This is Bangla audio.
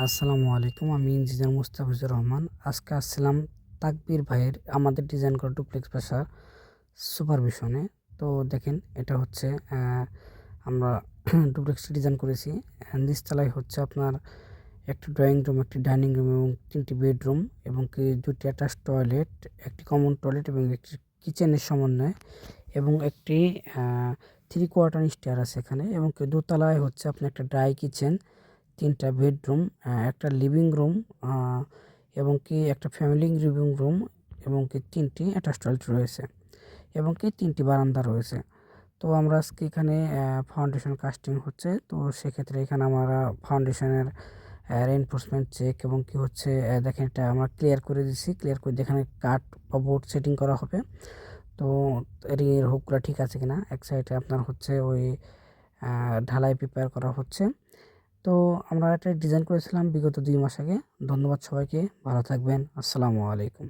আসসালামু আলাইকুম। আমি ইঞ্জিনিয়ার মুস্তাফিজুর রহমান। আজকে আসছিলাম তাকবীর ভাইয়ের আমাদের ডিজাইন করা ডুপ্লেক্স বাসার সুপারভিশনে। তো দেখেন এটা হচ্ছে আমরা ডুপ্লেক্সটা ডিজাইন করেছি। নিচতলায় হচ্ছে আপনার একটি ড্রয়িং রুম, একটি ডাইনিং রুম এবং 3টি বেডরুম এবং কি 2টি অ্যাটাচ টয়লেট, একটি কমন টয়লেট এবং একটি কিচেনের সমন্বয় এবং একটি 3 কোয়ার্টার স্টেয়ার আছে এখানে এবং কি দোতলায় হচ্ছে আপনার একটা ড্রাই কিচেন, 3টা বেডরুম, একটা লিভিং রুম এবং কি একটা ফ্যামিলি লিভিং রুম এবং কি 3টি অ্যাটাচ টয়লেট রয়েছে এবং কি 3টি বারান্দা রয়েছে। তো আমরা আজকে এখানে ফাউন্ডেশন কাস্টিং হচ্ছে। তো সেক্ষেত্রে এখানে আমরা ফাউন্ডেশনের রেইনফোর্সমেন্ট চেক এবং কি হচ্ছে দেখেন এটা আমরা ক্লিয়ার করে দিচ্ছি। ক্লিয়ার করে এখানে কাঠ বা বোর্ড সেটিং করা হবে। তো রিংয়ের হুকগুলো ঠিক আছে কিনা, এক সাইডে আপনার হচ্ছে ওই ঢালাই প্রিপেয়ার করা হচ্ছে। তো আমরা এটা ডিজাইন করেছিলাম বিগত 2 মাস আগে। ধন্যবাদ সবাইকে, ভালো থাকবেন। আসসালামু আলাইকুম।